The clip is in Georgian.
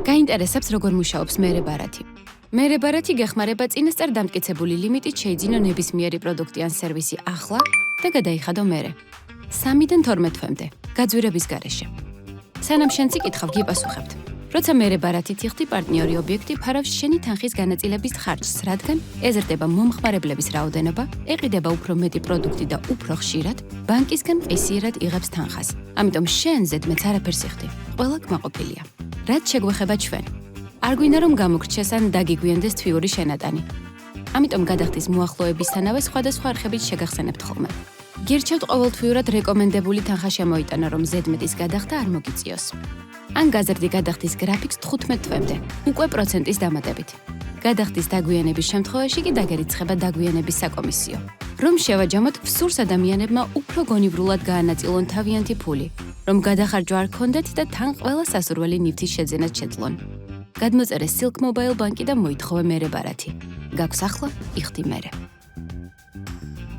გაინტერესებს როგორ მუშაობს მერე ბარათი. მერე ბარათი გეხმარება წინასწარ დამტკიცებული ლიმიტით შეიძინო ნებისმიერი პროდუქტი ან სერვისი ახლა და გადაიხადო მერე. 3-დან 12 თვემდე, გაძვირების გარეშე. სანამ შენც იკითხავ, გიპასუხებთ. როცა მერე ბარათით იხდი პარტნიორი ობიექტი ფარავს შენი თანხის განაწილების ხარჯს, რადგან ეზრდება მომხმარებლების რაოდენობა, ეყიდება უფრო მეტი პროდუქტი და უფრო ხშირად, ბანკისგან ყისიერად იღებს თანხას. ამიტომ შენ ზედმეც არაფერს იხდი. ყველა კმაყოფილია. რაც შეგვეხება ჩვენ. არ გვინდა რომ გამოგრჩეს ან დაგიგვიანდეს თვიური შენატანი. ამიტომ გადახდის მოახლოებისთანავე სხვადასხვა არხებით შეგახსენებთ ხოლმე. გირჩევთ ყოველთვიურად რეკომენდებული თანხა შემოიტანა, რომ ზედმეტის გადახდა არ მოგიწიოს. ან გაზრდი გადახდის გრაფიკს 15 თვემდე, უკვე პროცენტის დამატებით. გადახდის დაგვიანების შემთხვევაში კი დაგერიცხება დაგვიანების საკომისიო. რომ შევაჯამოთ, ვსურს ადამიანებმა უფრო გონივრულად გაანაწილონ თავიანთი ფული, რომ გადახარჯვა არ ქონდეთ და თან ყველა სასურველი ნივთის შეძენას შეძლონ. გადმოწერე Silk Mobile ბანკი და მოითხოვე მერე ბარათი. გაქვს ახლა, იხდი მერე.